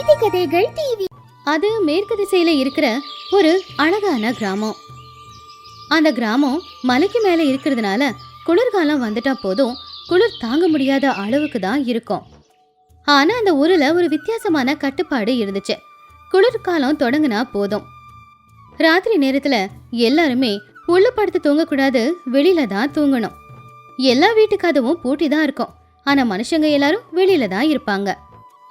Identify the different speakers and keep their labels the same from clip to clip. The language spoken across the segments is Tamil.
Speaker 1: நீதி கதைகள் டிவி. அது மேற்கு திசையில இருக்கிற ஒரு அழகான கிராமம். அந்த கிராமம் மலைக்கு மேல இருக்கிறதுனால குளிர்காலம் வந்துட்டா போதும் குளிர் தாங்க முடியாத அளவுக்கு தான் இருக்கும். ஆனா அந்த ஊர்ல ஒரு வித்தியாசமான கட்டுப்பாடு இருந்துச்சு. குளிர்காலம் தொடங்குனா போதும் ராத்திரி நேரத்துல எல்லாருமே உள்ள படுத்து தூங்கக்கூடாது, வெளியில தான் தூங்கணும். எல்லா வீட்டு கதவும் பூட்டி தான் இருக்கும். ஆனா மனுஷங்க எல்லாரும் வெளியில தான் இருப்பாங்க.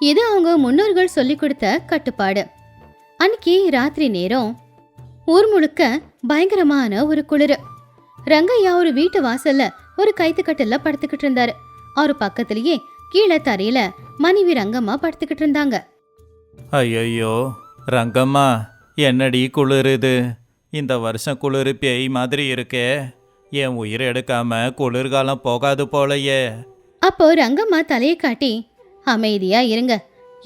Speaker 1: இது அவங்க முன்னோர்கள் சொல்லி கொடுத்த கட்டுப்பாடு. அன்னைக்கு ராத்திரி நேரம் ஊர் முழுக்க பயங்கரமான ஒரு குளிர். ரங்கையா ஒரு வீட்டு வாசல்ல ஒரு கைத்துக்கட்டில படுத்துக்கிட்டு இருந்தாரு. அவர் பக்கத்திலேயே கீழே தரையில மனைவி ரங்கம்மா படுத்துக்கிட்டு இருந்தாங்க.
Speaker 2: ஐயோ ரங்கம்மா, என்னடி குளிருது? இந்த வருஷம் குளிர் பேய் மாதிரி இருக்கே. என் உயிர் எடுக்காம குளிர்காலம் போகாது போலையே.
Speaker 1: அப்போ ரங்கம்மா தலையை காட்டி, அமைதியா இருங்க,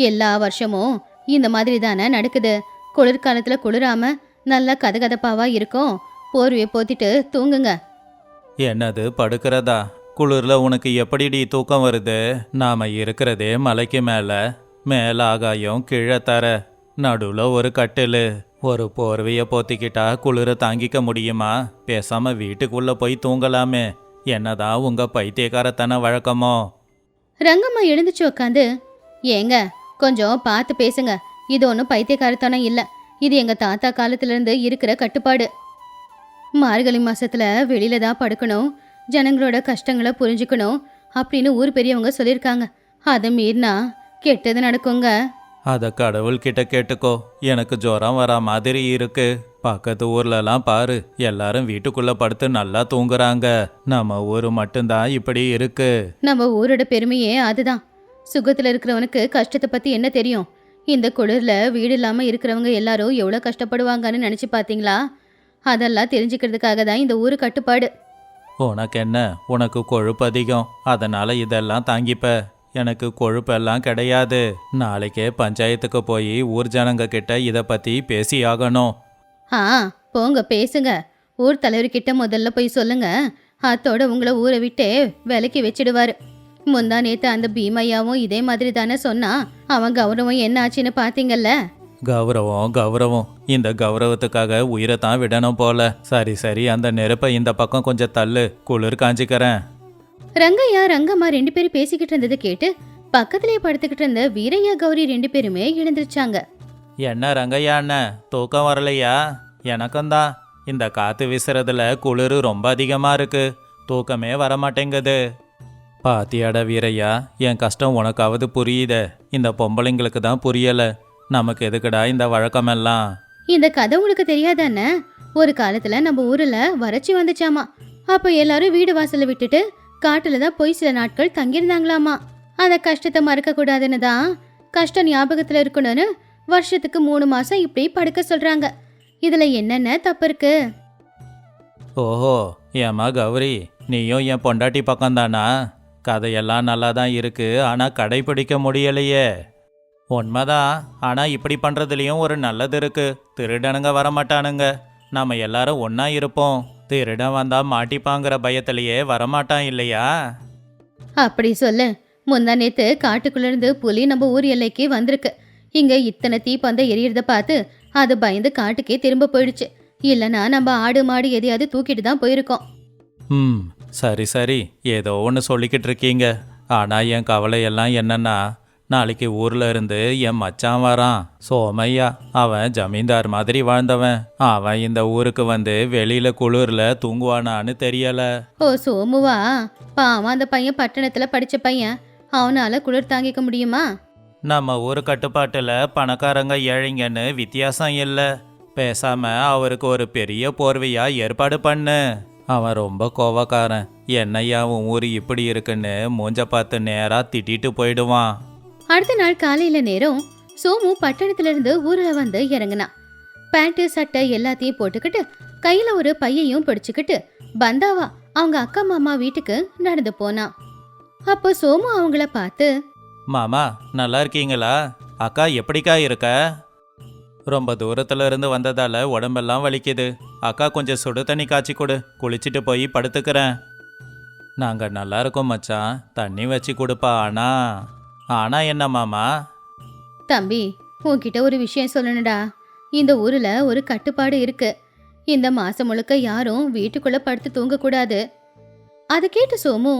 Speaker 1: எல்லா வருஷமும் இந்த மாதிரி தானே நடக்குது. குளிர்காலத்துல குளிராம நல்லா கதகதப்பாவா இருக்கும். போர்வையை போத்திட்டு தூங்குங்க.
Speaker 2: என்னது படுக்கிறதா? குளிர்ல உனக்கு எப்படிடி தூக்கம் வருது? நாம இருக்கிறதே மலைக்கு மேல ஆகாயம், கீழே தர, நடுவில் ஒரு கட்டில். ஒரு போர்வையை போத்திக்கிட்டா குளிர தாங்கிக்க முடியுமா? பேசாம வீட்டுக்குள்ள போய் தூங்கலாமே. என்னதான் உங்க பைத்தியக்காரத்தன வழக்கமோ?
Speaker 1: ரங்கம்மா எழுந்துச்சு உக்காந்து, ஏங்க கொஞ்சம் பார்த்து பேசுங்க. இது ஒன்றும் பைத்தியக்காரத்தனம் இல்லை. இது எங்க தாத்தா காலத்துல இருந்து இருக்கிற கட்டுப்பாடு. மார்கழி மாசத்துல வெளியில தான் படுக்கணும், ஜனங்களோட கஷ்டங்களை புரிஞ்சுக்கணும் அப்படின்னு ஊர் பெரியவங்க சொல்லியிருக்காங்க. அதை மீறினா கெட்டது நடக்குங்க.
Speaker 2: அத கடவுள்கிட்ட கேட்டுக்கோ. எனக்கு ஜுரம் வரா மாதிரி இருக்கு. பக்கத்து ஊர்லலாம் பாரு, எல்லாரும் வீட்டுக்குள்ள படுத்து நல்லா தூங்குறாங்க. நம்ம ஊரு மட்டும்தான் இப்படி இருக்கு.
Speaker 1: நம்ம ஊரோட பெருமையே அதுதான். சுகத்துல இருக்கிறவனுக்கு கஷ்டத்தை பத்தி என்ன தெரியும்? இந்த குளிர்ல வீடு இல்லாம இருக்கிறவங்க எல்லாரும் எவ்வளவு கஷ்டப்படுவாங்கன்னு நினைச்சு பாத்தீங்களா? அதெல்லாம் தெரிஞ்சுக்கிறதுக்காக தான் இந்த ஊரு கட்டுப்பாடு.
Speaker 2: உனக்கு என்ன? உனக்கு கொழுப்பு அதிகம், அதனால இதெல்லாம் தாங்கிப்ப. எனக்கு கொழுப்பெல்லாம் கிடையாது. நாளைக்கே பஞ்சாயத்துக்கு போய் ஊர் ஜனங்க கிட்ட இதை பத்தி பேசி ஆகணும்.
Speaker 1: போங்க பேசுங்க. ஊர் தலைவர்கிட்ட முதல்ல போய் சொல்லுங்க. அத்தோட உங்களை ஊரை விட்டே விலைக்கு வச்சிடுவாரு. முந்தா நேத்து அந்த பீமையாவும் இதே மாதிரி தானே சொன்னா. அவன் கௌரவம் என்ன ஆச்சுன்னு பாத்தீங்கல்ல?
Speaker 2: கௌரவம். இந்த கௌரவத்துக்காக உயிரை தான் விடணும் போல. சரி, அந்த நெருப்பை இந்த பக்கம் கொஞ்சம் தள்ளு, குளிர் காஞ்சிக்கிறேன்.
Speaker 1: ரங்கையா ரங்கம்மா 2 பேரும் பேசிக்கிட்டு இருந்ததை கேட்டு பக்கத்திலேயே படுத்துக்கிட்டு இருந்த வீரையா கௌரி 2 பேருமே எழுந்திருச்சாங்க.
Speaker 2: என்ன ரங்கையா அண்ணன், தூக்கம் வரலையா? எனக்கும் தான். இந்த காத்து வீசுறதுல குளிர் ரொம்ப அதிகமா இருக்கு. தூக்கமே வரமாட்டேங்குது. பாத்தியாட வீரையா, என் கஷ்டம் உனக்காவது புரியுதே. இந்த பொம்பளைங்களுக்கு தான் புரியல. நமக்கு எதுக்குடா இந்த வழக்கமெல்லாம்?
Speaker 1: இந்த கதை உங்களுக்கு தெரியாதானே? ஒரு காலத்துல நம்ம ஊர்ல வறட்சி வந்துச்சாமா. அப்ப எல்லாரும் வீடு வாசல விட்டுட்டு காட்டுல தான் போய் சில நாட்கள் தங்கியிருந்தாங்களாமா. அந்த கஷ்டத்தை மறக்க கூடாதுன்னு தான், கஷ்டம் ஞாபகத்துல இருக்கணும்னு வருஷத்துக்கு 3 மாசம் இப்படி படுக்க சொல்றாங்க. இதுல என்னென்ன தப்பு இருக்கு?
Speaker 2: ஓஹோ, ஏமா கௌரி, நீயும் என் பொண்டாட்டி பக்கம்தானா? கதையெல்லாம் நல்லா தான் இருக்கு, ஆனா கடைபிடிக்க முடியலையே. உண்மைதான், ஆனா இப்படி பண்றதுலயும் ஒரு நல்லது இருக்கு. திருடனுங்க வரமாட்டானுங்க. நாம எல்லாரும் ஒன்னா இருப்போம். திருடன் வந்தா மாட்டிப்பாங்கிற பயத்திலேயே வரமாட்டான் இல்லையா?
Speaker 1: அப்படி சொல்லு. முந்தா நேத்து காட்டுக்குள்ள இருந்து புலி நம்ம ஊர் எல்லைக்கு வந்திருக்கு. இங்க இத்தனை தீப்பந்த எரியறத பார்த்து அது பயந்து காட்டுக்கே திரும்ப போயிடுச்சு. இல்லனா நம்ம ஆடு மாடு எதையாவது தூக்கிட்டு தான் போயிருக்கோம்.
Speaker 2: சரி, ஏதோ ஒன்று சொல்லிக்கிட்டு இருக்கீங்க. ஆனா என் கவலையெல்லாம் என்னன்னா, நாளைக்கு ஊர்ல இருந்து என் மச்சான் வரான், சோமையா. அவன் ஜமீன்தார் மாதிரி வாழ்ந்தவன். அவன் இந்த ஊருக்கு வந்து வெளியில குளிர்ல தூங்குவானான்னு தெரியல.
Speaker 1: ஓ சோமுவா? பாவம், அந்த பையன் பட்டணத்துல படிச்ச பையன். அவனால குளிர் தாங்கிக்க முடியுமா?
Speaker 2: நம்ம ஊர் கட்டுப்பாட்டுல பணக்காரங்க ஏழைங்கன்னு வித்தியாசம் இல்லை. பேசாம அவருக்கு ஒரு பெரிய போர்வையா ஏற்பாடு பண்ணு. அவன் ரொம்ப கோவக்காரன். என்னையா உன் ஊர் இப்படி இருக்குன்னு மூஞ்ச பார்த்து நேரா திட்டிட்டு போயிடுவான்.
Speaker 1: அடுத்த நாள் காலையில நேரம் சோமு பட்டணத்துல இருந்து ஊர்ல வந்து இறங்குனான். பேண்ட் சட்டை எல்லாத்தையும் போட்டுக்கிட்டு கையில ஒரு பையையும் பிடிச்சுக்கிட்டு பந்தாவா அவங்க அக்கா மாமா வீட்டுக்கு நடந்து போனான். அப்போ சோமு அவங்கள பார்த்து,
Speaker 2: மாமா நல்லா இருக்கீங்களா? அக்கா எப்படிக்கா இருக்க? ரொம்ப தூரத்துல இருந்து வந்ததால உடம்பெல்லாம் வலிக்குது. அக்கா கொஞ்சம் சுடு தண்ணி காய்ச்சி கொடு, குளிச்சுட்டு போய் படுத்துக்கிறேன். நாங்க நல்லா இருக்கோம் மச்சான், தண்ணி வச்சு கொடுப்பா. ஆனா என்ன மாமா?
Speaker 1: தம்பி, உன்கிட்ட ஒரு விஷயம் சொல்லணும்டா. இந்த ஊர்ல ஒரு கட்டுப்பாடு இருக்கு. இந்த மாசம் முழுக்க யாரும் வீட்டுக்குள்ள படுத்து தூங்கக்கூடாது. அதை கேட்டு சோமு,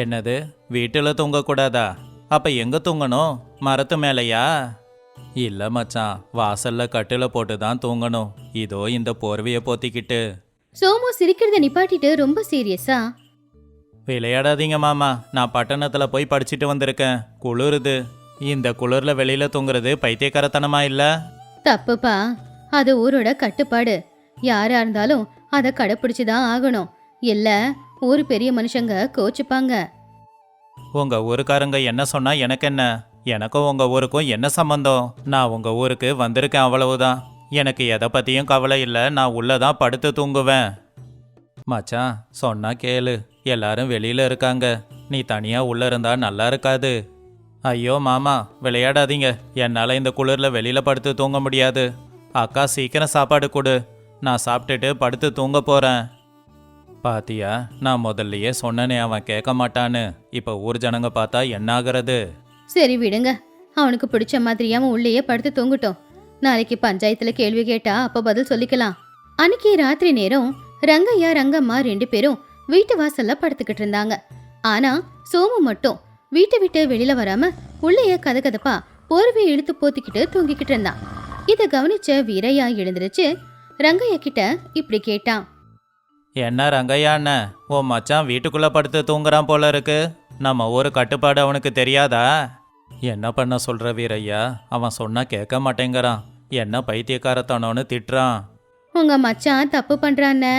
Speaker 2: என்னது, வீட்டுல தூங்கக்கூடாதா? அப்ப எங்க தூங்கணும்? மரத்து மேலையா? இல்ல மச்சான், வாசல்ல கட்டில போட்டு தான் தூங்கணும். இதோ இந்த போர்வைய போத்திக்கிட்டு.
Speaker 1: சோமு சிரிக்கிறத நிப்பாட்டிட்டு ரொம்ப சீரியஸா,
Speaker 2: விளையாடாதீங்க மாமா, நான் பட்டணத்துல போய் படிச்சுட்டு வந்திருக்கேன். குளிருது. இந்த குளிர்ல வெளியில தூங்குறது பைத்தியக்காரத்தனமா இல்ல?
Speaker 1: தப்புப்பா. அது ஊரோட கட்டுப்பாடு. யாரா இருந்தாலும் அதை கடைப்பிடிச்சுதான் ஆகணும். இல்ல ஊர் பெரிய மனுஷங்க கோச்சுப்பாங்க.
Speaker 2: உங்க ஊருக்காரங்க என்ன சொன்னா எனக்கு என்ன? எனக்கும் உங்க ஊருக்கும் என்ன சம்பந்தம்? நான் உங்க ஊருக்கு வந்திருக்கேன், அவ்வளவுதான். எனக்கு எதை பத்தியும் கவலை இல்லை. நான் உள்ளதான் படுத்து தூங்குவேன். மச்சான், சொன்னா கேளு. எல்லாரும் வெளியில இருக்காங்க. நீ தனியா உள்ள இருந்தா நல்லா இருக்காது. ஐயோ மாமா, விளையாடாதீங்க. என்னால இந்த குளிர்ல வெளியில படுத்து தூங்க முடியாது. அக்கா, சீக்கிரம் சாப்பாடு கொடு. நான் சாப்பிட்டுட்டு படுத்து தூங்க போறேன். பாத்தியா, நான் முதல்லயே சொன்னனே அவன் கேட்க மாட்டான்னு. இப்ப ஊர் ஜனங்க பார்த்தா என்ன ஆகுறது?
Speaker 1: சரி விடுங்க. அவனுக்கு பிடிச்ச மாதிரியா அவன் உள்ளேயே படுத்து தூங்கட்டும். நாளைக்கு பஞ்சாயத்துல கேள்வி கேட்டா அப்ப பதில் சொல்லிக்கலாம். அன்னைக்கு ராத்திரி நேரம் ரங்கையா ரங்கம்மா 2 பேரும் வீட்டு வாசல்ல படுத்துக்கிட்டு இருந்தாங்க. ஆனா சோமு மட்டும் வீட்டை விட்டு வெளியில வராம உள்ளேயே கதகதப்பா போர்வையை இழுத்து போத்திக்கிட்டு தூங்கிக்கிட்டு இருந்தான். இத கவனிச்ச வீரையா எழுந்திருச்சு ரங்கையா கிட்ட இப்படி கேட்டான்.
Speaker 2: என்ன ரங்கையா அண்ணன், உன் மச்சான் வீட்டுக்குள்ள படுத்து தூங்குறான் போல இருக்கு. நம்ம ஊரு கட்டுப்பாடு அவனுக்கு தெரியாதா? என்ன பண்ண சொல்ற வீரையா? அவன் சொன்னா கேட்க மாட்டேங்கிறான். என்ன பைத்தியக்காரத்தனோன்னு திட்டுறான்.
Speaker 1: உங்க மச்சான் தப்பு பண்றான்னு.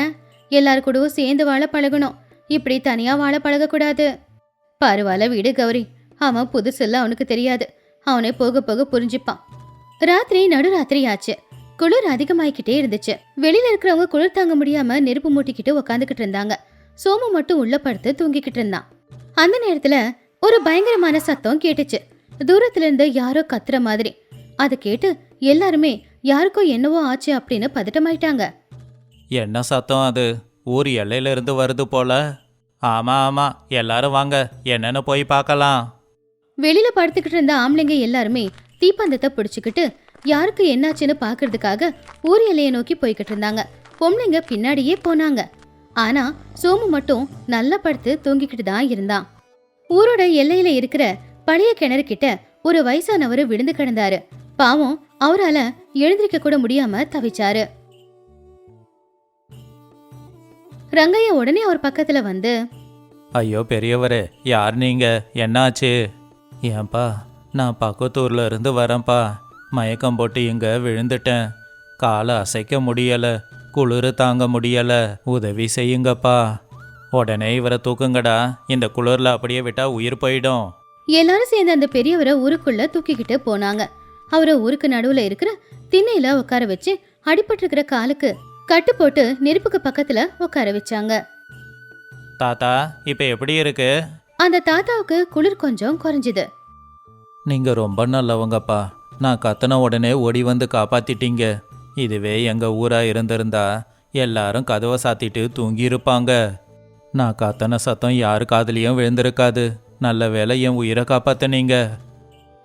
Speaker 1: எல்லாரு கூடவும் சேர்ந்து வாழ பழகணும். இப்படி தனியா வாழ பழகக்கூடாது. பரவாயில்ல விடு கௌரி. அவன் புதுசுல அவனுக்கு தெரியாது. அவனே போக போக புரிஞ்சுப்பான். ராத்திரி நடுராத்திரி ஆச்சு. குளிர் அதிகமாயிக்கிட்டே இருந்துச்சு. வெளியில இருக்கிறவங்க குளிர் தாங்க முடியாம நெருப்பு மூட்டிக்கிட்டு உக்காந்துக்கிட்டு இருந்தாங்க. சோமு மட்டும் உள்ள படுத்து தூங்கிக்கிட்டு இருந்தான். அந்த நேரத்துல ஒரு பயங்கரமான சத்தம் கேட்டுச்சு. தூரத்துல இருந்து யாரோ கத்துற மாதிரி. அதை கேட்டு எல்லாருமே யாருக்கோ என்னவோ ஆச்சு அப்படின்னு பதட்டமாயிட்டாங்க.
Speaker 2: என்ன சத்தம் அது? ஊர் எல்லையில இருந்து வருது போல. ஆமா ஆமா, எல்லாரும் வாங்க, என்னன்னு போய் பார்க்கலாம்.
Speaker 1: வெளியில படுத்துக்கிட்டு இருந்த ஆம்பளைங்க எல்லாருமே தீப்பந்தத்தை பிடிச்சுக்கிட்டு யாருக்கு என்னாச்சுன்னு பாக்குறதுக்காக ஊர் எல்லையை நோக்கி போய்கிட்டு இருந்தாங்க. பொம்பளைங்க பின்னாடியே போனாங்க. ஆனா சோமு மட்டும் நல்லா படுத்து தூங்கிக்கிட்டு தான் இருந்தான். ஊரோட எல்லையில இருக்கிற பழைய கிணறு கிட்ட ஒரு வயசானவர் விழுந்து கிடந்தாரு. பாவம், அவரால எழுந்திருக்க கூட முடியாம தவிச்சாரு. ரங்கையா உடனே அவர் பக்கத்துல வந்து,
Speaker 2: ஐயோ பெரியவரே, யார் நீங்க? என்னாச்சு? ஏன்பா, நான் பக்கத்தூர்ல இருந்து வரேன்ப்பா. மயக்கம் போட்டு இங்க விழுந்துட்டேன். காலை அசைக்க முடியல, குளிர் தாங்க முடியல. உதவி செய்யுங்கப்பா. உடனே இவரை தூக்குங்கடா. இந்த குளிர்ல அப்படியே விட்டா உயிர் போயிடும்.
Speaker 1: எல்லாரும் சேர்ந்து அந்த பெரியவரை ஊருக்குள்ள தூக்கிக்கிட்டு போனாங்க. அவரை ஊருக்கு நடுவுல இருக்கிற திண்ணையில உட்கார வச்சு அடிபட்டு இருக்கிற காலுக்கு கட்டு போட்டு நெருப்புக்கு பக்கத்துல உட்கார வச்சாங்க.
Speaker 2: தாத்தா, இப்ப எப்படி இருக்கு?
Speaker 1: அந்த தாத்தாவுக்கு குளிர் கொஞ்சம் குறைஞ்சுது.
Speaker 2: நீங்க ரொம்ப நல்லவங்கப்பா. நான் கத்தன உடனே ஓடி வந்து காப்பாத்திட்டீங்க. இதுவே எங்க ஊரா இருந்திருந்தா எல்லாரும் கதவை சாத்திட்டு தூங்கி இருப்பாங்க. நான் கத்தன சத்தம் யாரு காதுலயும் விழுந்திருக்காது. நல்ல வேளை என் உயிரை காப்பாத்தினீங்க.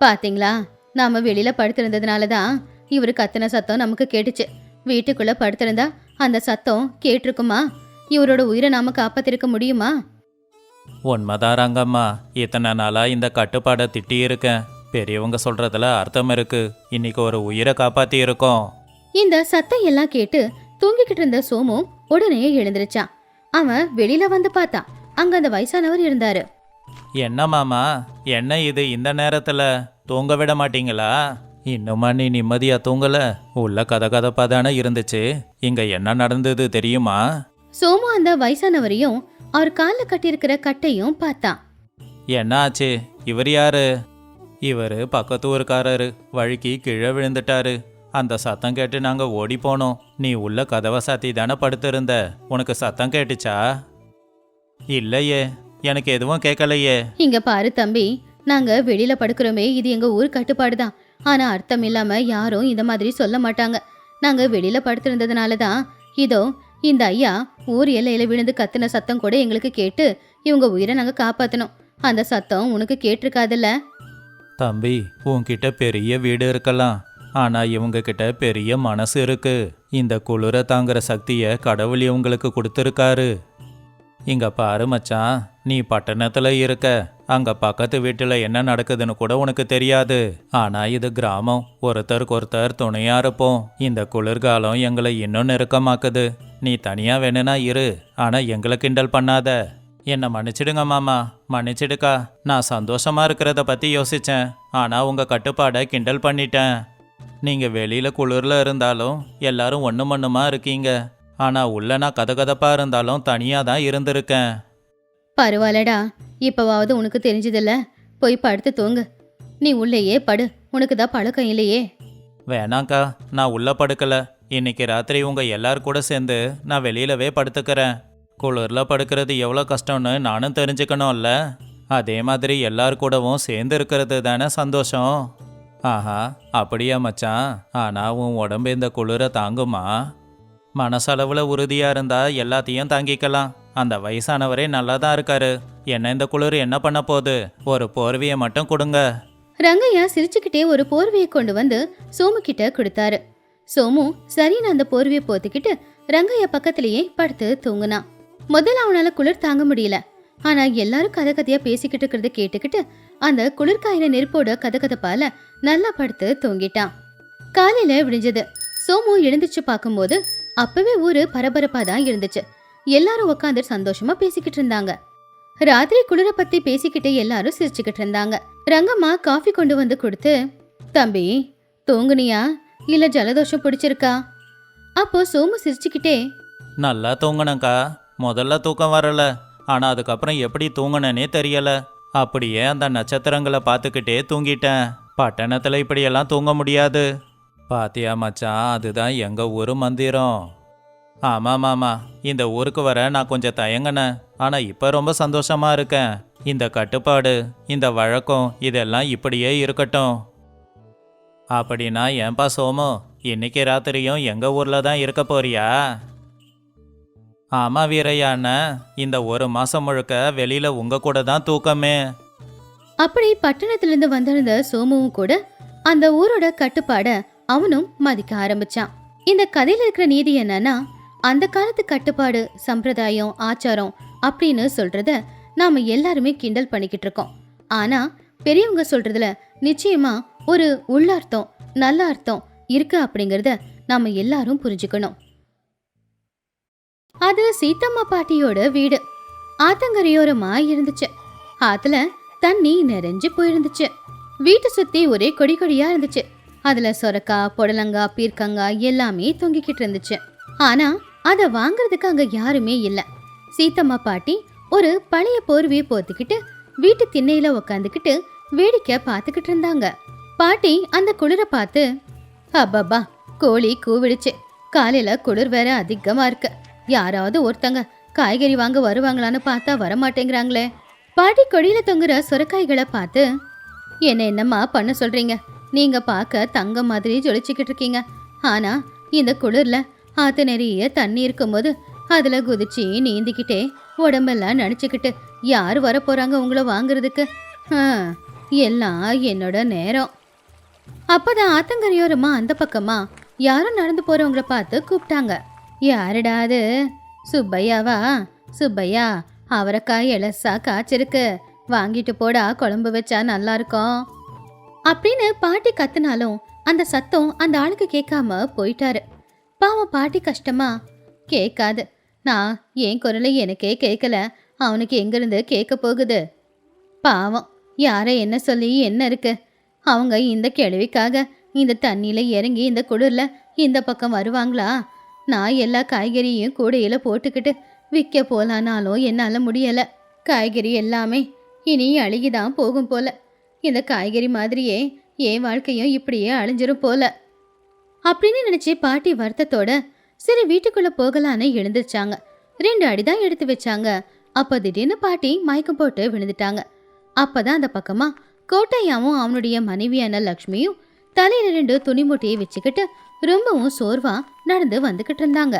Speaker 1: பாத்தீங்களா, நாம வெளியில படுத்திருந்ததுனாலதான் இவரு கத்துன சத்தம் நமக்கு கேட்டுச்சு. வீட்டுக்குள்ள படுத்திருந்தா அந்த சத்தம் கேட்டிருக்குமா? இவரோட உயிரை நாம காப்பாத்திருக்க முடியுமா?
Speaker 2: உண்மைதான் ரங்கம்மா. இத்தனை நாளா இந்த கட்டுப்பாடை திட்டி இருக்கேன். பெரியவங்க சொல்றதுல அர்த்தம் இருக்கு. இன்னைக்கு ஒரு உயிரை காப்பாத்தி இருக்கோம்.
Speaker 1: இந்த சத்தம் எல்லாம் கேட்டு தூங்கிக்கிட்டு இருந்த சோமு உடனே எழுந்திருச்சான். அவன் வெளியில வந்து பார்த்தான். அங்க அந்த வயசானவர் இருந்தாரு.
Speaker 2: என்ன மாமா, என்ன இது இந்த நேரத்துல? தூங்க விட மாட்டீங்களா? இன்னுமா நீ நிம்மதியா தூங்கல? உள்ள கதகதப்பா தானே இருந்துச்சு. இங்க என்ன நடந்தது தெரியுமா?
Speaker 1: சோமு அந்த வயசானவரையும் அவர் காலில் கட்டியிருக்கிற கட்டையும் பார்த்தான்.
Speaker 2: என்ன ஆச்சு? இவர் யாரு? இவர் பக்கத்து ஊருக்காரரு. வழுக்கி கீழே விழுந்துட்டாரு. அந்த சத்தம் கேட்டு நாங்க ஓடி போனோம். நீ உள்ள கதவை சாத்தி தானே படுத்திருந்த. உனக்கு சத்தம் கேட்டுச்சா? இல்லையே, எனக்கு எதுவும் கேட்கலையே.
Speaker 1: இங்க பாரு தம்பி, நாங்க வெளியில படுக்கிறோமே, இது எங்க ஊர் கட்டுப்பாடு தான். ஆனா அர்த்தம் இல்லாம யாரும் இந்த மாதிரி சொல்ல மாட்டாங்க. நாங்க வெளியில படுத்திருந்ததுனாலதான் இதோ இந்த ஐயா ஊர் எல்லையில விழுந்து கத்துன சத்தம் கூட எங்களுக்கு கேட்டு இவங்க உயிரை நாங்க காப்பாத்தினோம். அந்த சத்தம் உனக்கு கேட்டிருக்காதுல்ல?
Speaker 2: தம்பி, உன்கிட்ட பெரிய வீடு இருக்கலாம், ஆனா இவங்க கிட்ட பெரிய மனசு இருக்கு. இந்த குளிர தாங்குற சக்தியை கடவுள் இவங்களுக்கு கொடுத்துருக்காரு. இங்க பாரு மச்சான், நீ பட்டணத்துல இருக்க, அங்க பக்கத்து வீட்டுல என்ன நடக்குதுன்னு கூட உனக்கு தெரியாது. ஆனா இது கிராமம், ஒருத்தருக்கு ஒருத்தர் துணையா இருப்போம். இந்த குளிர்காலம் எங்களை இன்னும் நெருக்கமாக்குது. நீ தனியா வேணும்னா இரு, ஆனா எங்களை கிண்டல் பண்ணாத. என்னை மன்னிச்சிடுங்க மாமா, மன்னிச்சிடுக்கா. நான் சந்தோஷமா இருக்கிறத பத்தி யோசிச்சேன், ஆனா உங்க கட்டுப்பாடை கிண்டல் பண்ணிட்டேன். நீங்க வெளியில குளிர்ல இருந்தாலும் எல்லாரும் ஒண்ணு மண்ணுமா இருக்கீங்க, ஆனா உள்ள நான் கதகதப்பா இருந்தாலும் தனியா தான் இருந்திருக்கேன்.
Speaker 1: பரவாயில்லடா, இப்பவாவது உனக்கு தெரிஞ்சதில்ல, போய் படுத்து தூங்கு. நீ உள்ளேயே படு, உனக்கு தான் பழக்கம் இல்லையே.
Speaker 2: வேணாக்கா, நான் உள்ள படுக்கல. இன்னைக்கு ராத்திரி உங்க எல்லார் கூட சேர்ந்து நான் வெளியிலவே படுத்துக்கிறேன். குளிர்ல படுக்கிறது எவ்வளோ கஷ்டம்னு நானும் தெரிஞ்சுக்கணும்ல. அதே மாதிரி எல்லார் கூடவும் சேர்ந்து இருக்கிறது தானே சந்தோஷம். ஆஹா, அப்படியா மச்சான்? ஆனா உன் உடம்பு இந்த குளிரை தாங்குமா? மனசளவுல உறுதியா இருந்தா எல்லாத்தையும் தாங்கிக்கலாம். அந்த வயசானவரே நல்லா தான் இருக்காரு. என்ன இந்த குளிர் என்ன பண்ண போகுது? ஒரு போர்வையை மட்டும் கொடுங்க.
Speaker 1: ரங்கையா சிரிச்சுக்கிட்டே ஒரு போர்வையை கொண்டு வந்து சோமு கிட்ட கொடுத்தாரு. சோமு சரின்னு அந்த போர்வையை போத்திக்கிட்டு ரங்கையா பக்கத்திலேயே படுத்து தூங்குனான். முதல்ல அவனால குளிர் தாங்க முடியல. ஆனா எல்லாரும் கதை கதையா பேசிக்கிட்டு இருக்கிறத கேட்டுக்கிட்டு அந்த குளிர்காயில நெருப்போட கதகதப்பால நல்லா படுத்து தூங்கிட்டான். காலையில விடிஞ்சது. சோமு எழுந்திருச்சு பார்க்கும்போது அப்பவே ஊரு பரபரப்பா தான் இருந்துச்சு. எல்லாரும் உட்காந்து சந்தோஷமா பேசிக்கிட்டு இருந்தாங்க. ராத்திரி குளிர பத்தி பேசிக்கிட்டு எல்லாரும் சிரிச்சுக்கிட்டு இருந்தாங்க. ரங்கம்மா காஃபி கொண்டு வந்து கொடுத்து, தம்பி தூங்குனியா இல்ல ஜலதோஷம் பிடிச்சிருக்கா? அப்போ சோமு சிரிச்சுக்கிட்டே,
Speaker 2: நல்லா தூங்கினக்கா. முதல்ல தூக்கம் வரல, ஆனா அதுக்கப்புறம் எப்படி தூங்கினேனே தெரியல. அப்படியே அந்த நட்சத்திரங்களை பார்த்துக்கிட்டே தூங்கிட்டேன். பட்டணத்துல இப்படியெல்லாம் தூங்க முடியாது. பாத்தியா மச்சான், அதுதான் எங்க ஊரு மந்திரம். ஆமா மாமா, இந்த ஊருக்கு வர நான் கொஞ்சம் தயங்கினேன், ஆனா இப்ப ரொம்ப சந்தோஷமா இருக்கேன். இந்த கட்டுப்பாடு, இந்த வழக்கம், இதெல்லாம் இப்படியே இருக்கட்டும். அப்படின்னா ஏன்பா சோமு, இன்னைக்கு ராத்திரியும் எங்க ஊர்ல தான் இருக்க போறியா? ஆமா வீரையா அண்ணன், இந்த ஒரு மாசம் முழுக்க வெளியில உங்க கூட தான் தூக்கமே.
Speaker 1: அப்படி பட்டணத்திலிருந்து வந்திருந்த சோமுவும் கூட அந்த ஊரோட கட்டுப்பாட அவனும் மதிக்க ஆரம்பிச்சான். இந்த கதையில இருக்கிற நீதி என்னன்னா, அந்த காலத்து கட்டுப்பாடு, சம்பிரதாயம், ஆச்சாரம் அப்படின்னு சொல்றத நாம எல்லாருமே கிண்டல் பண்ணிக்கிட்டு இருக்கோம். ஆனா பெரியவங்க சொல்றதுல நிச்சயமா ஒரு உள்ளார்த்தம், நல்ல அர்த்தம் இருக்கு அப்படிங்கறத நாம எல்லாரும் புரிஞ்சுக்கணும். அது சீத்தம்மா பாட்டியோட வீடு. ஆத்தங்கரையோரமா இருந்துச்சு. ஆத்துல தண்ணி நிறைஞ்சு போயிருந்துச்சு. வீட்டை சுத்தி ஒரே கொடி கொடியா இருந்துச்சு. அதுல சொரக்காய், புடலங்காய், பீர்க்கங்காய் எல்லாமே தொங்கிக்கிட்டு இருந்துச்சு. ஆனா அதை வாங்குறதுக்கு அங்க யாருமே இல்ல. சீத்தம்மா பாட்டி ஒரு பழைய போர்வையை போத்திக்கிட்டு வீட்டு திண்ணையில உக்காந்துக்கிட்டு வேடிக்கை பார்த்துக்கிட்டு இருந்தாங்க. பாட்டி அந்த குளிர பார்த்து, அப்பப்பா கோழி கூவிடுச்சு, காலையில குளிர் வேற அதிகமா இருக்கு, யாராவது ஒருத்தங்க காய்கறி வாங்க வருவாங்களான்னு பார்த்தா வரமாட்டேங்கிறாங்களே. பாட்டி கொடியில தொங்குற சொரக்காய்களை பார்த்து, என்னம்மா பண்ண சொல்றீங்க? நீங்க பார்க்க தங்கம் மாதிரி ஜொலிச்சுக்கிட்டு இருக்கீங்க, ஆனா இந்த குளிர்ல ஆத்து நிறைய தண்ணி இருக்கும்போது அதுல குதிச்சு நீந்திக்கிட்டே உடம்பெல்லாம் நடிச்சுக்கிட்டு யாரு வர போறாங்க உங்களை வாங்குறதுக்கு? எல்லாம் என்னோட நேரம். அப்பதான் ஆத்தங்கரையோரமா அந்த பக்கமா யாரும் நடந்து போறவங்கள பார்த்து கூப்பிட்டாங்க. யாருடா அது? சுப்பையாவா? சுப்பையா, அவரைக்காய் எலசா காய்ச்சிருக்கு, வாங்கிட்டு போடா, குழம்பு வச்சா நல்லா இருக்கும் அப்படின்னு பாட்டி கத்துனாலும் அந்த சத்தம் அந்த ஆளுக்கு கேட்காம போயிட்டாரு. பாவம் பாட்டி கஷ்டமா, கேட்காது, நான் என் குரலை எனக்கே கேட்கல, அவனுக்கு எங்கிருந்து கேட்க போகுது? பாவம், யாரை என்ன சொல்லி என்ன இருக்கு? அவங்க இந்த கேள்விக்காக இந்த தண்ணியில இறங்கி இந்த குளிர்ல இந்த பக்கம் வருவாங்களா? நான் எல்லா காய்கறியும் கூடையில போட்டுக்கிட்டு விற்க போலானாலும் என்னால முடியல. காய்கறி எல்லாமே இனி அழுகிதான் போகும் போல. இந்த காய்கறி மாதிரியே என் வாழ்க்கையும் இப்படியே அழிஞ்சிரும் போல அப்படின்னு நினைச்சு பாட்டி வருத்தத்தோட சரி வீட்டுக்குள்ள போகலான்னு எழுந்திருச்சாங்க. 2 அடிதான் எடுத்து வச்சாங்க. அப்ப திடீர்னு பாட்டி மயக்கம் போட்டு விழுந்துட்டாங்க. அப்பதான் அந்த பக்கமா கோட்டையாவும் அவனுடைய மனைவியான லக்ஷ்மியும் தலையில 2 துணி மூட்டையை வச்சுக்கிட்டு ரொம்பவும் சோர்வா நடந்து வந்துகிட்டு இருந்தாங்க.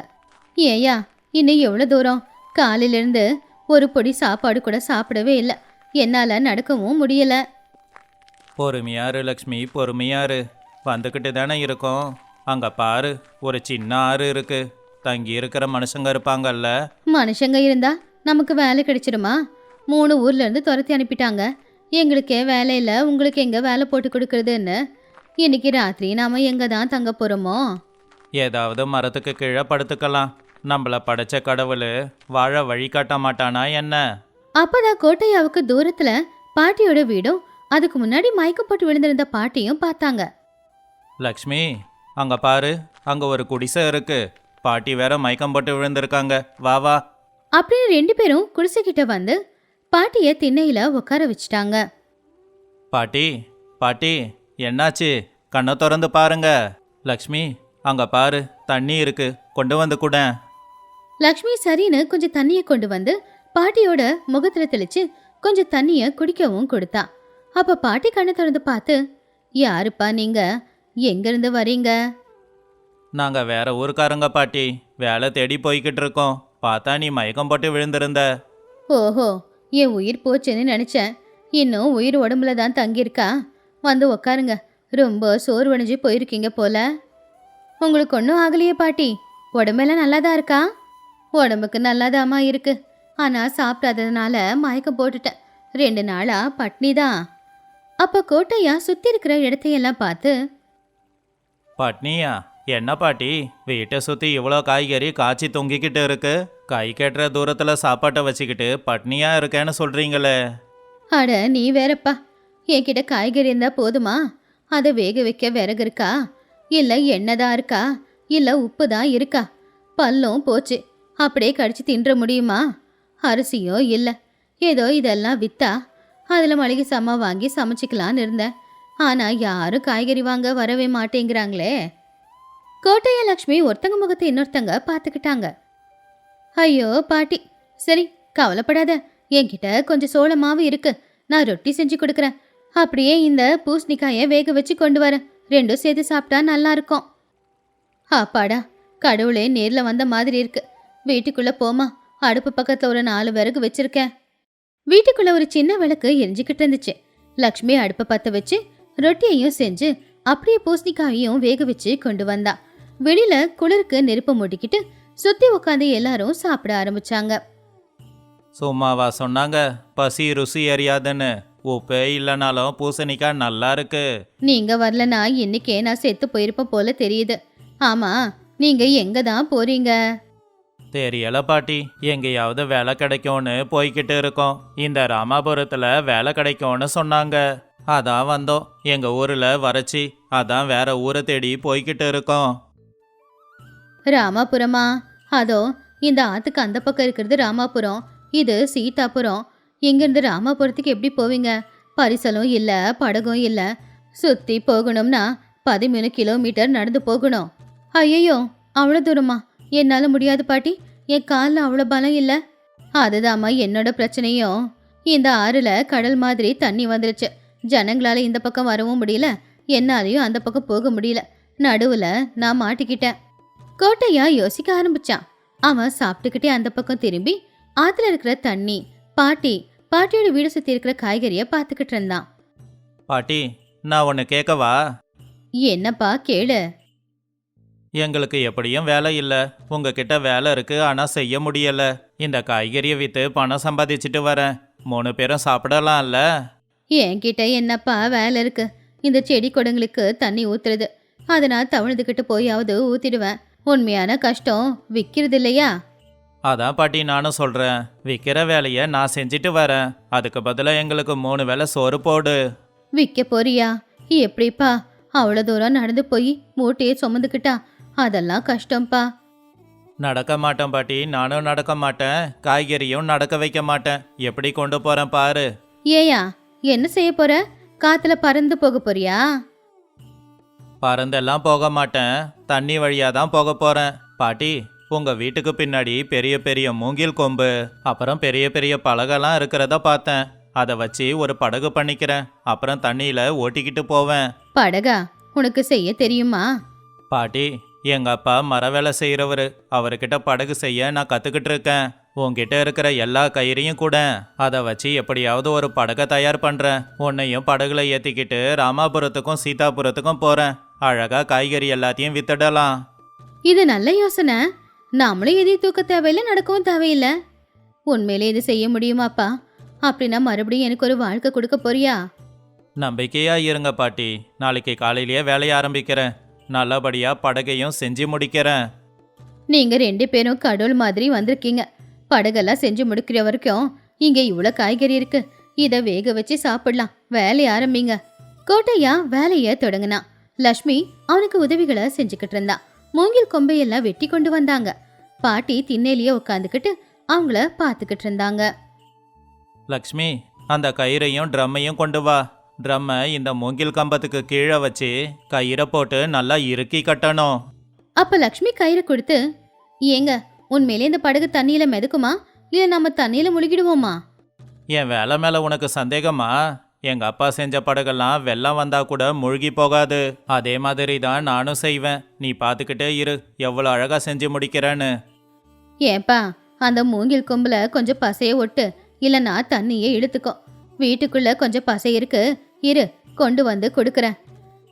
Speaker 1: ஏயா, இன்னும் எவ்வளவு தூரம்? காலையில இருந்து ஒரு பொடி சாப்பாடு கூட சாப்பிடவே இல்லை, என்னால நடக்கவும் முடியல.
Speaker 2: பொறுமையாரு லக்ஷ்மி, பொறுமையாரு. வந்துக்கிட்டு தானே இருக்கோம். அங்கே பாரு, ஒரு சின்ன ஆறு இருக்கு. தங்கி இருக்கிற மனுஷங்க இருப்பாங்கல்ல.
Speaker 1: மனுஷங்க இருந்தா நமக்கு வேலை கிடைச்சிருமா? 3 ஊர்ல இருந்து துரத்தி அனுப்பிட்டாங்க. எங்களுக்கே வேலை இல்லை, உங்களுக்கு எங்க வேலை போட்டு கொடுக்கறதுன்னு. இன்னைக்கு ராத்திரி நாம எங்க தான் தங்க போறோமோ?
Speaker 2: ஏதாவது மரத்துக்கு கீழே படுத்துக்கலாம். நம்மள படைச்ச கடவுள் வாழ வழி காட்ட மாட்டானா என்ன?
Speaker 1: அப்பதான் கோட்டையாவுக்கு தூரத்துல பாட்டியோட வீடும் அதுக்கு முன்னாடி மயக்கம் போட்டு விழுந்திருந்த பாட்டியும் பார்த்தாங்க.
Speaker 2: லக்ஷ்மி, அங்கே பாரு, அங்கே ஒரு குடிசை இருக்கு. பாட்டி வேற மயக்கம் போட்டு விழுந்திருக்காங்க. வா வா.
Speaker 1: அப்படின்னு 2 பேரும் குடிசைக்கிட்ட வந்து பாட்டிய திண்ணையில உட்கார வச்சுட்டாங்க.
Speaker 2: பாட்டி, பாட்டி, என்னாச்சு? கண்ணை திறந்து பாருங்க. லக்ஷ்மி, அங்கே பாரு, தண்ணி இருக்கு, கொண்டு வந்து கூட.
Speaker 1: லக்ஷ்மி சரின்னு கொஞ்சம் தண்ணிய கொண்டு வந்து பாட்டியோட முகத்துல தெளிச்சு கொஞ்சம் தண்ணிய குடிக்கவும் கொடுத்தா. அப்ப பாட்டி கண்ணை திறந்து பார்த்து, யாருப்பா நீங்க, எங்க இருந்து வரீங்க?
Speaker 2: நாங்கள் வேற ஊருக்காரங்க பாட்டி. வேலை தேடி போய்கிட்டு இருக்கோம். பார்த்தா நீ மயக்கம் போட்டு விழுந்திருந்த.
Speaker 1: ஓஹோ, என் உயிர் போச்சுன்னு நினைச்சேன். இன்னும் உயிர் உடம்புல தான் தங்கியிருக்கா? வந்து உக்காருங்க. ரொம்ப சோர்வடைஞ்சு போயிருக்கீங்க போல. உங்களுக்கு ஒன்றும் ஆகலையே பாட்டி? உடம்பெல்லாம் நல்லா தான் இருக்கா? உடம்புக்கு நல்லாதாம்மா இருக்கு. ஆனால் சாப்பிடாததுனால மயக்கம் போட்டுட்டேன். 2 நாளா பட்னி தான். அப்போ கோட்டையா சுற்றி இருக்கிற இடத்தையெல்லாம் பார்த்து,
Speaker 2: பட்னியா? என்ன பாட்டி, வீட்டை சுற்றி இவ்வளோ காய்கறி காய்ச்சி தொங்கிக்கிட்டு இருக்கு. கை கட்டுற தூரத்தில் சாப்பாட்டை வச்சுக்கிட்டு பட்னியா இருக்கேன்னு சொல்கிறீங்களே.
Speaker 1: அட நீ வேறப்பா, என்கிட்ட காய்கறி இருந்தா போதுமா? அதை வேக வைக்க விறகு இருக்கா? இல்லை எண்ணெய் தான் இருக்கா? இல்லை உப்பு தான் இருக்கா? பல்லும் போச்சு, அப்படியே கடிச்சு தின்ற முடியுமா? அரிசியோ இல்லை. ஏதோ இதெல்லாம் வித்தா அதில் மளிகை சாமான் வாங்கி சமைச்சிக்கலான்னு இருந்தேன். ஆனால் யாரும் காய்கறி வாங்க வரவே மாட்டேங்கிறாங்களே. கோட்டைய லக்ஷ்மி ஒருத்தங்க முகத்தை இன்னொருத்தங்க பார்த்துக்கிட்டாங்க. ஐயோ பாட்டி, சரி கவலைப்படாத, என்கிட்ட கொஞ்சம் சோள மாவு இருக்கு. நான் ரொட்டி செஞ்சு கொடுக்குறேன். அப்படியே இந்த பூசணிக்காயை வேக வச்சு கொண்டு வரேன். 2 சேர்த்து சாப்பிட்டா நல்லா இருக்கும். அப்பாடா, கடவுளே நேரில் வந்த மாதிரி இருக்கு. வீட்டுக்குள்ளே போமா, அடுப்பு பக்கத்தில் ஒரு 4 விறகு வச்சிருக்கேன். வீட்டுக்குள்ள ஒரு சின்ன விளக்கு எரிஞ்சுக்கிட்டு இருந்துச்சு. லக்ஷ்மி அடுப்பை பற்ற வச்சு ரொட்டியையும் செஞ்சு அப்படியே பூசணிக்காயையும் வேக வச்சு கொண்டு வந்தா. வெளியில குளிருக்கு நெருப்பு மூட்டிக்கிட்டு சுத்தி உட்காந்து எல்லாரும் சாப்பிட ஆரம்பிச்சாங்க.
Speaker 2: சும்மாவா சொன்னாங்க பசி ருசி அறியாதுன்னு? உப்பே இல்லைனாலும் பூசணிக்காய் நல்லா இருக்கு.
Speaker 1: நீங்க வரலனா இன்னைக்கே நான் செத்து போயிருப்ப போல தெரியுது. ஆமா, நீங்க எங்க தான் போறீங்க?
Speaker 2: தெரியல பாட்டி, எங்கேயாவது வேலை கிடைக்கும்னு போய்கிட்டு இருக்கோம். இந்த ராமாபுரத்தில் வேலை கிடைக்கும்னு சொன்னாங்க. அதான் வந்தோம். எங்கள் ஊரில் வறட்சி, அதான் வேற ஊரை தேடி போய்கிட்டு இருக்கோம்.
Speaker 1: ராமாபுரமா? அதோ இந்த ஆத்துக்கு அந்த பக்கம் இருக்கிறது ராமாபுரம், இது சீதாபுரம். இங்கிருந்து ராமாபுரத்துக்கு எப்படி போவீங்க? பரிசலும் இல்லை, படகும் இல்லை. சுற்றி போகணும்னா 13 கிலோமீட்டர் நடந்து போகணும். ஐயோ, அவ்வளோ தூரமா? என்னால் முடியாது பாட்டி, என் காலில் அவ்வளோ பலம் இல்லை. அதுதாம்மா என்னோட பிரச்சனையும். இந்த ஆறுல கடல் மாதிரி தண்ணி வந்துருச்சு. ஜனங்களால இந்த பக்கம் வரவும் முடியல, என்னாலையும் அந்த பக்கம் போக முடியல. நடுவில் நான் மாட்டிக்கிட்டேன். கோட்டையா யோசிக்க ஆரம்பிச்சான். அவன் சாப்பிட்டுக்கிட்டே அந்த பக்கம் திரும்பி ஆத்துல இருக்கிற தண்ணி, பாட்டியோட வீடு சுற்றி இருக்கிற காய்கறியை பார்த்துக்கிட்டு இருந்தான்.
Speaker 2: பாட்டி, நான் ஒன்று கேட்கவா?
Speaker 1: என்னப்பா கேளு.
Speaker 2: எங்களுக்கு எப்படியும் வேலை இல்லை. உங்ககிட்ட வேலை இருக்கு, ஆனால் செய்ய முடியல. இந்த காய்கறியை விற்று பணம் சம்பாதிச்சுட்டு வரேன். 3 பேரும் சாப்பிடலாம்ல?
Speaker 1: என்கிட்ட என்னப்பா வேலை இருக்கு? இந்த செடி கொடங்களுக்கு தண்ணி ஊத்துறது, அதை நான் தவழ்ந்துக்கிட்டு போயாவது ஊத்திடுவேன். உண்மையான கஷ்டம் விற்கிறது இல்லையா?
Speaker 2: அதான் பாட்டி நானும் சொல்கிறேன். விற்கிற வேலையை நான் செஞ்சுட்டு வரேன். அதுக்கு பதிலாக எங்களுக்கு 3 வேளை சோறு போடு.
Speaker 1: விற்க போறியா? எப்படிப்பா? அவ்வளோ தூரம் நடந்து போய் மூட்டையை சுமந்துக்கிட்டா அதெல்லாம் கஷ்டம்ப்பா.
Speaker 2: நடக்க மாட்டேன் பாட்டி, நானும் நடக்க மாட்டேன். காய்கறியும் நடக்க வைக்க மாட்டேன். எப்படி கொண்டு போகிறேன் பாரு.
Speaker 1: ஏயா, என்ன செய்ய போற? காத்துல பறந்து போக போறியா?
Speaker 2: பறந்தெல்லாம் போக மாட்டேன், தண்ணி வழியாக தான் போக போகிறேன். பாட்டி, உங்கள் வீட்டுக்கு பின்னாடி பெரிய பெரிய மூங்கில் கொம்பு, அப்புறம் பெரிய பெரிய பலகைலாம் இருக்கிறத பார்த்தேன். அதை வச்சு ஒரு படகு பண்ணிக்கிறேன். அப்புறம் தண்ணியில் ஓட்டிக்கிட்டு போவேன்.
Speaker 1: படகா? உனக்கு செய்ய தெரியுமா?
Speaker 2: பாட்டி, எங்கள் அப்பா மர வேலை செய்கிறவர். அவர்கிட்ட படகு செய்ய நான் கற்றுக்கிட்டு இருக்கேன். உன்கிட்ட இருக்கிற எல்லா கயிறையும் கூட அதை வச்சு எப்படியாவது ஒரு படகை தயார் பண்றேன். உன்னையும் படகுல ஏத்திக்கிட்டு ராமாபுரத்துக்கும் சீதாபுரத்துக்கும் போறேன். அழகா காய்கறி எல்லாத்தையும் வித்துடலாம்.
Speaker 1: இது நல்ல யோசனை. நாமளும் எதையும் தூக்க தேவையில்லை, நடக்கவும் தேவையில்லை. உண்மையிலே இது செய்ய முடியுமாப்பா? அப்படின்னா மறுபடியும் எனக்கு ஒரு வாழ்க்கை கொடுக்க போறியா?
Speaker 2: நம்பிக்கையா இருங்க பாட்டி. நாளைக்கு காலையிலேயே வேலையை ஆரம்பிக்கிறேன். நல்லபடியா படகையும் செஞ்சு முடிக்கிறேன்.
Speaker 1: நீங்க 2 பேரும் கடவுள் மாதிரி வந்திருக்கீங்க. படகெல்லாம் செஞ்சு முடிக்கிற வரைக்கும் இங்க இவ்வளோ காய்கறி இருக்கு. இதை வேக வச்சு சாப்பிடலாம். வேலையை ஆரம்பிங்க. கோட்டையா வேலையை தொடங்கினான். லக்ஷ்மி அவனுக்கு உதவிகளை செஞ்சுக்கிட்டு இருந்தா. மூங்கில் கொம்பையெல்லாம் வெட்டி கொண்டு வந்தாங்க. பாட்டி திண்ணையிலேயே உட்காந்துக்கிட்டு அவங்கள பார்த்துக்கிட்டு இருந்தாங்க.
Speaker 2: லக்ஷ்மி, அந்த கயிறையும் ட்ரம்மையும் கொண்டு வா. ட்ரம்மை இந்த மூங்கில் கம்பத்துக்கு கீழே வச்சு கயிறை போட்டு நல்லா இறுக்கி கட்டணும்.
Speaker 1: அப்ப லக்ஷ்மி கயிறை கொடுத்து, ஏங்க உண்மையிலே இந்த படகு தண்ணியில மிதக்குமா, இல்ல நம்ம தண்ணியில முழுகிடுவோமா?
Speaker 2: என் வேலை மேல உனக்கு சந்தேகமா? எங்க அப்பா செஞ்ச படகெல்லாம் வெள்ளம் வந்தா கூட மூழ்கி போகாது. அதே மாதிரி தான் நானும் செய்வேன். நீ பார்த்துக்கிட்டே இரு, எவ்வளோ அழகா செஞ்சு முடிக்கிறேன்னு.
Speaker 1: ஏப்பா, அந்த மூங்கில் கொம்புல கொஞ்சம் பசைய ஒட்டு, இல்லைன்னா தண்ணியே இழுத்துக்கோ. வீட்டுக்குள்ள கொஞ்சம் பசை இருக்கு, இரு கொண்டு வந்து கொடுக்குறேன்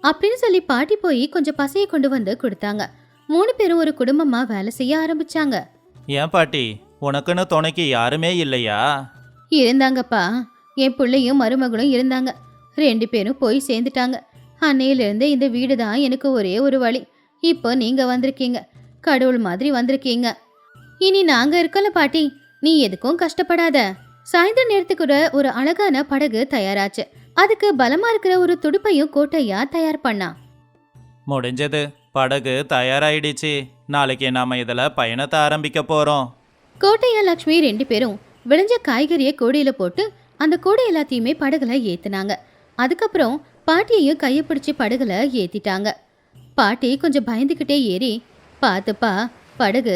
Speaker 1: அப்படின்னு சொல்லி பாட்டி போய் கொஞ்சம் பசையை கொண்டு வந்து கொடுத்தாங்க. 3 பேரும் ஒரு குடும்பமா வேலை செய்ய ஆரம்பிச்சாங்க.
Speaker 2: ஏன் பாட்டி, உனக்குன்னு துணைக்கு யாருமே இல்லையா?
Speaker 1: இருந்தாங்கப்பா, என் பிள்ளையும் மருமகளும் இருந்தாங்க. 2 பேரும் போய் சேர்ந்துட்டாங்க. அன்னையிலிருந்து இந்த வீடு தான் எனக்கு ஒரே ஒரு வழி. இப்போ நீங்க வந்திருக்கீங்க, கடவுள் மாதிரி வந்திருக்கீங்க. இனி நாங்க இருக்கோம்ல பாட்டி, நீ எதுக்கும் கஷ்டப்படாத. சாயந்தர நேரத்துக்கு ஒரு அழகான படகு தயாராச்சு. அதுக்கு பலமா இருக்கிற ஒரு துடுப்பையும் கோட்டையா தயார் பண்ணா.
Speaker 2: முடிஞ்சது, படகு தயாராயிடுச்சு. நாளைக்கு நாம இதுல பயணத்தை ஆரம்பிக்க போறோம்.
Speaker 1: கோட்டையா லக்ஷ்மி 2 பேரும் விளைஞ்ச காய்கறியை கூடையில போட்டு அந்த கூடை எல்லாத்தையுமே படகுல ஏத்துனாங்க. அதுக்கப்புறம் பாட்டியையும் கையை பிடிச்சி படகுல ஏத்திட்டாங்க. பாட்டி கொஞ்சம் பயந்துக்கிட்டே ஏறி, பார்த்துப்பா படகு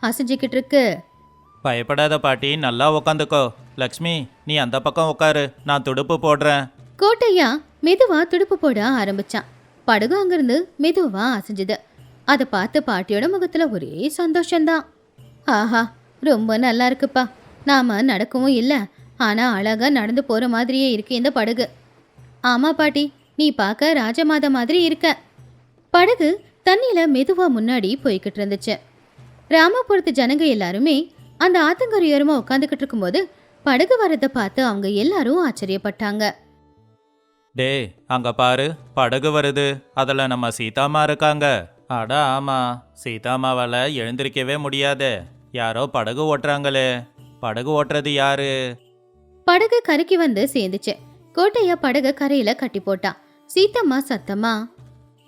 Speaker 1: அசைஞ்சுக்கிட்டு இருக்கு.
Speaker 2: பயப்படாத பாட்டி, நல்லா உக்காந்துக்கோ. லக்ஷ்மி, நீ அந்த பக்கம் உட்காரு, நான் துடுப்பு போடுறேன்.
Speaker 1: கோட்டையா மெதுவா துடுப்பு போட ஆரம்பிச்சான். படகு அங்கிருந்து மெதுவா அசைஞ்சுது. அதை பார்த்து பாட்டியோட முகத்துல ஒரே சந்தோஷம்தான். ஆஹா, ரொம்ப நல்லா இருக்குப்பா. நாம நடக்கவும் இல்லை, ஆனா அழகா நடந்து போற மாதிரியே இருக்கு இந்த படகு. ஆமா பாட்டி, நீ பார்க்க ராஜமாதா மாதிரி இருக்க. படகு தண்ணியில மெதுவா முன்னாடி போய்கிட்டு இருந்துச்சு. ராமபுரத்து ஜனங்க எல்லாருமே அந்த ஆத்தங்கரையோரமா உட்காந்துக்கிட்டு இருக்கும்போது படகு வரதை பார்த்து அவங்க எல்லாரும் ஆச்சரியப்பட்டாங்க.
Speaker 2: டே, அங்க பாரு, படகு வருது. அதுல நம்ம சீதாமா இருக்காங்க. அட ஆமா, சீதாமாவால எழுந்திருக்கவே முடியாதே. யாரோ படகு ஓட்டுறாங்களே. படகு ஓட்டுறது யாரு?
Speaker 1: படகு கரைக்கு வந்து சேர்ந்துச்சு. கோட்டையா படகு கரையில கட்டி போட்டான். சீத்தம்மா சத்தமா,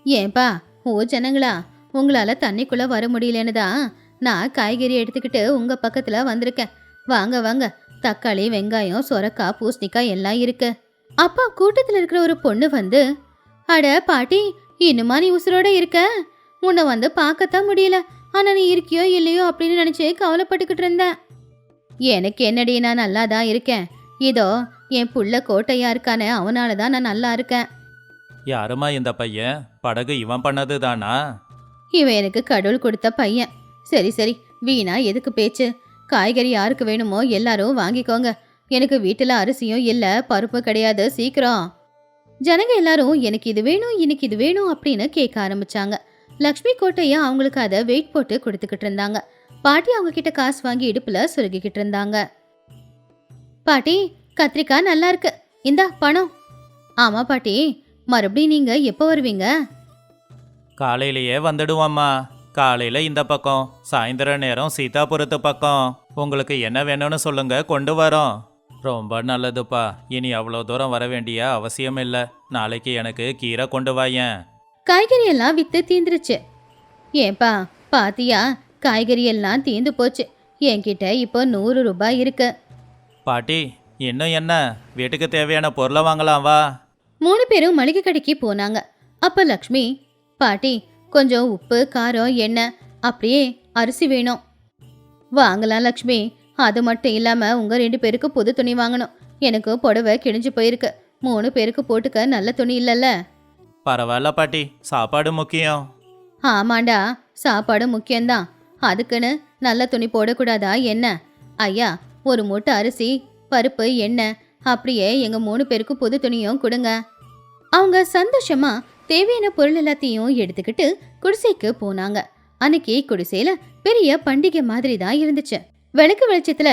Speaker 1: ஏன்பா ஓ ஜனங்களா, உங்களால தண்ணிக்குள்ள வர முடியலன்னு தான் நான் காய்கறி எடுத்துக்கிட்டு உங்க பக்கத்துல வந்திருக்கேன். வாங்க வாங்க, தக்காளி, வெங்காயம், சொரக்காய், பூசணிக்காய் எல்லாம் இருக்கு. அப்பா கூட்டத்துல இருக்கிற ஒரு பொண்ணு வந்து, அட பாட்டி, இன்னுமா நீ உசுரோட இருக்க? உன்னை வந்து பார்க்கத்தான் முடியல, ஆனா நீ இருக்கியோ இல்லையோ அப்படின்னு நினைச்சு கவலைப்பட்டுக்கிட்டு இருந்தேன். எனக்கு என்னடி, நான் நல்லா தான் இருக்கேன். இதோ என் புள்ள கோட்டையா இருக்கானே, அவனால தான் நான் நல்லா இருக்கேன்.
Speaker 2: யாருமா இந்த பையன்? படகு இவன் பண்ணது தானா?
Speaker 1: இவன் எனக்கு கடவுள் கொடுத்த பையன். சரி சரி, வீணா எதுக்கு பேச்சு? காய்கறி யாருக்கு வேணுமோ எல்லாரும் வாங்கிக்கோங்க. எனக்கு வீட்டில் அரிசியும் இல்லை, பருப்பு கிடையாது, சீக்கிரம். ஜனங்க எல்லாரும் எனக்கு இது வேணும், எனக்கு இது வேணும் அப்படின்னு கேட்க ஆரம்பிச்சாங்க. லக்ஷ்மி கோட்டையா அவங்களுக்கு அதை வெயிட் போட்டு கொடுத்துக்கிட்டு இருந்தாங்க. பாட்டி அவங்க கிட்ட காசு வாங்கி இடுப்புல சுருகிக்கிட்டு இருந்தாங்க. பாட்டி, கத்திரிக்காய் நல்லா இருக்கு, இந்தா பணம். ஆமா பாட்டி, மறுபடியும் நீங்க எப்போ வருவீங்க?
Speaker 2: காலையிலேயே வந்துடுவோம்மா. காலையில இந்த பக்கம், சாயந்தர நேரம் சீதாபுரத்து பக்கம். உங்களுக்கு என்ன வேணும்னு சொல்லுங்க, கொண்டு வரோம். ரொம்ப நல்லதுப்பா. இனி அவ்வளோ தூரம் வர வேண்டிய அவசியம் இல்லை. நாளைக்கு எனக்கு கீரை கொண்டு வாயேன்.
Speaker 1: காய்கறி எல்லாம் வித்து தீந்துருச்சு. ஏன்பா பாத்தியா, காய்கறி எல்லாம் தீந்து போச்சு. என்கிட்ட இப்போ 100 ரூபாய் இருக்கு.
Speaker 2: பாட்டி, இன்னும் என்ன? வீட்டுக்கு தேவையான பொருளை வாங்கலாம் வா.
Speaker 1: 3 பேரும் மளிகை கடைக்கு போனாங்க. அப்ப லக்ஷ்மி, பாட்டி கொஞ்சம் உப்பு, காரம், எண்ணெய், அப்படியே அரிசி வேணும். வாங்கலாம் லக்ஷ்மி. அது மட்டும் இல்லாம உங்க 2 பேருக்கு புது துணி வாங்கணும். எனக்கு புடவை கிழிஞ்சு போயிருக்கு. 3 பேருக்கு போட்டுக்க நல்ல துணி இல்லைல்ல.
Speaker 2: பரவாயில்ல பாட்டி, சாப்பாடு முக்கியம்.
Speaker 1: ஆமாண்டா, சாப்பாடு முக்கியம்தான். அதுக்குன்னு நல்ல துணி போடக்கூடாதா என்ன? ஐயா, ஒரு மூட்டை அரிசி, பருப்பு, எண்ணெய், அப்படியே எங்க 3 பேருக்கும் புது துணியும் கொடுங்க. அவங்க சந்தோஷமா தேவையான பொருள் எல்லாத்தையும் எடுத்துக்கிட்டு குடிசைக்கு போனாங்க. அன்னைக்கு குடிசையில பெரிய பண்டிகை மாதிரி தான் இருந்துச்சு. விளக்கு வெளிச்சத்துல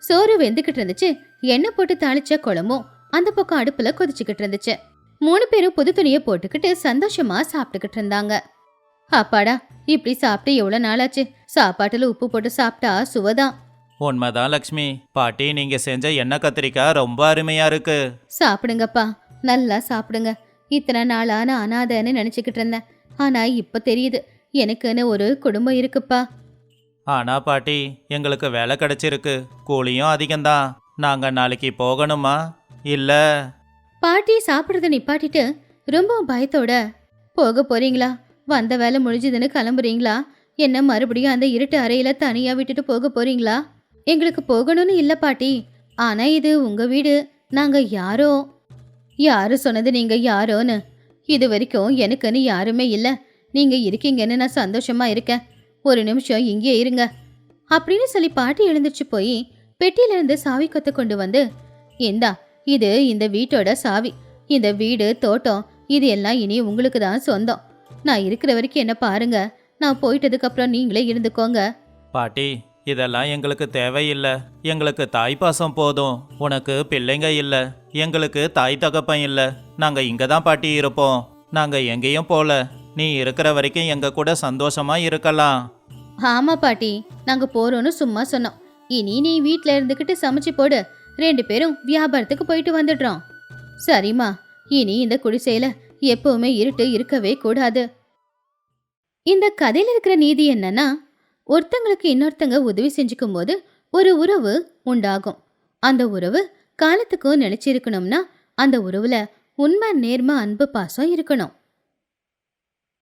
Speaker 1: சோறு வெந்துக்கிட்டு இருந்துச்சு. எண்ணெய் போட்டு தாளிச்ச குழம்பும் அந்த பக்கம் அடுப்புல கொதிச்சுக்கிட்டு இருந்துச்சு. 3 பேரும் புது துணியை போட்டுக்கிட்டு சந்தோஷமா சாப்பிட்டுக்கிட்டு இருந்தாங்க. அப்பாடா, இப்படி சாப்பிட்டு எவ்வளவு நாளாச்சு. சாப்பாட்டுல உப்பு போட்டு சாப்பிட்டா சுவைதான்.
Speaker 2: உண்மைதான் லக்ஷ்மி. பாட்டி, நீங்க செஞ்ச எண்ணெய் கத்திரிக்காய் ரொம்ப அருமையா இருக்கு.
Speaker 1: சாப்பிடுங்கப்பா, நல்லா சாப்பிடுங்க. இத்தனை நாளா நான் அனாதைன்னு நினைச்சுக்கிட்டு இருந்தேன். ஆனா இப்ப தெரியுது, எனக்குன்னு ஒரு குடும்பம் இருக்குப்பா.
Speaker 2: ஆனா பாட்டி, எங்களுக்கு வேலை கிடைச்சிருக்கு. கூலியும் அதிகம்தான். நாங்க நாளைக்கு போகணுமா இல்ல?
Speaker 1: பாட்டி சாப்பிடுறத நிப்பாட்டிட்டு ரொம்ப பயத்தோட, போக போறீங்களா? வந்த வேலை முடிஞ்சதுன்னு கிளம்புறீங்களா? என்ன மறுபடியும் அந்த இருட்டு அறையில தனியா விட்டுட்டு போக போறீங்களா? எங்களுக்கு போகணும்னு இல்ல பாட்டி. ஆனா இது உங்க வீடு. நாங்க யாரோ. யாரு சொன்னது நீங்க யாரோன்னு? இது வரைக்கும் எனக்குன்னு யாருமே இல்ல. நீங்க இருக்கீங்கன்னு நான் சந்தோஷமா இருக்கேன். ஒரு நிமிஷம் இங்கே இருங்க அப்படின்னு சொல்லி பாட்டி எழுந்திருச்சு போய் பெட்டியில இருந்து சாவி கொத்த கொண்டு வந்து, இந்தா, இது இந்த வீட்டோட சாவி. இந்த வீடு, தோட்டம், இது எல்லாம் இனி உங்களுக்கு தான் சொந்தம். நான் இருக்கிற வரைக்கும் என்ன பாருங்க. நான் போயிட்டதுக்கு அப்புறம் நீங்களே இருந்துக்கோங்க.
Speaker 2: பாட்டி, இதெல்லாம் எங்களுக்கு தேவையில்லை. எங்களுக்கு தாய் பாசம் போதும். உனக்கு பிள்ளைங்க இல்ல, எங்களுக்கு தாய் தகப்பன் இல்ல. நாங்க இங்க தான் பாட்டி இருப்போம். நாங்க எங்கேயும் போல. நீ இருக்கிற வரைக்கும் எங்க கூட சந்தோஷமா இருக்கலாம்.
Speaker 1: ஆமா பாட்டி, நாங்க போறோம்னு சும்மா சொன்னோம். இனி நீ வீட்ல இருந்துகிட்டு சமைச்சு போடு. 2 பேரும் வியாபாரத்துக்கு போயிட்டு வந்துடுறோம். சரிம்மா. இனி இந்த குடிசையில எப்பவுமே இருட்டு இருக்கவே கூடாது. இந்த கதையில இருக்கிற நீதி என்னன்னா, ஒருத்தங்களுக்கு இன்னொருத்தங்க உதவி செஞ்சுக்கும் போது ஒரு உறவு உண்டாகும். அந்த உறவு காலத்துக்கும் நிலைச்சிருக்கணும்னா அந்த உறவுல உண்மை, நேர்மை, அன்பு, பாசம் இருக்கணும்.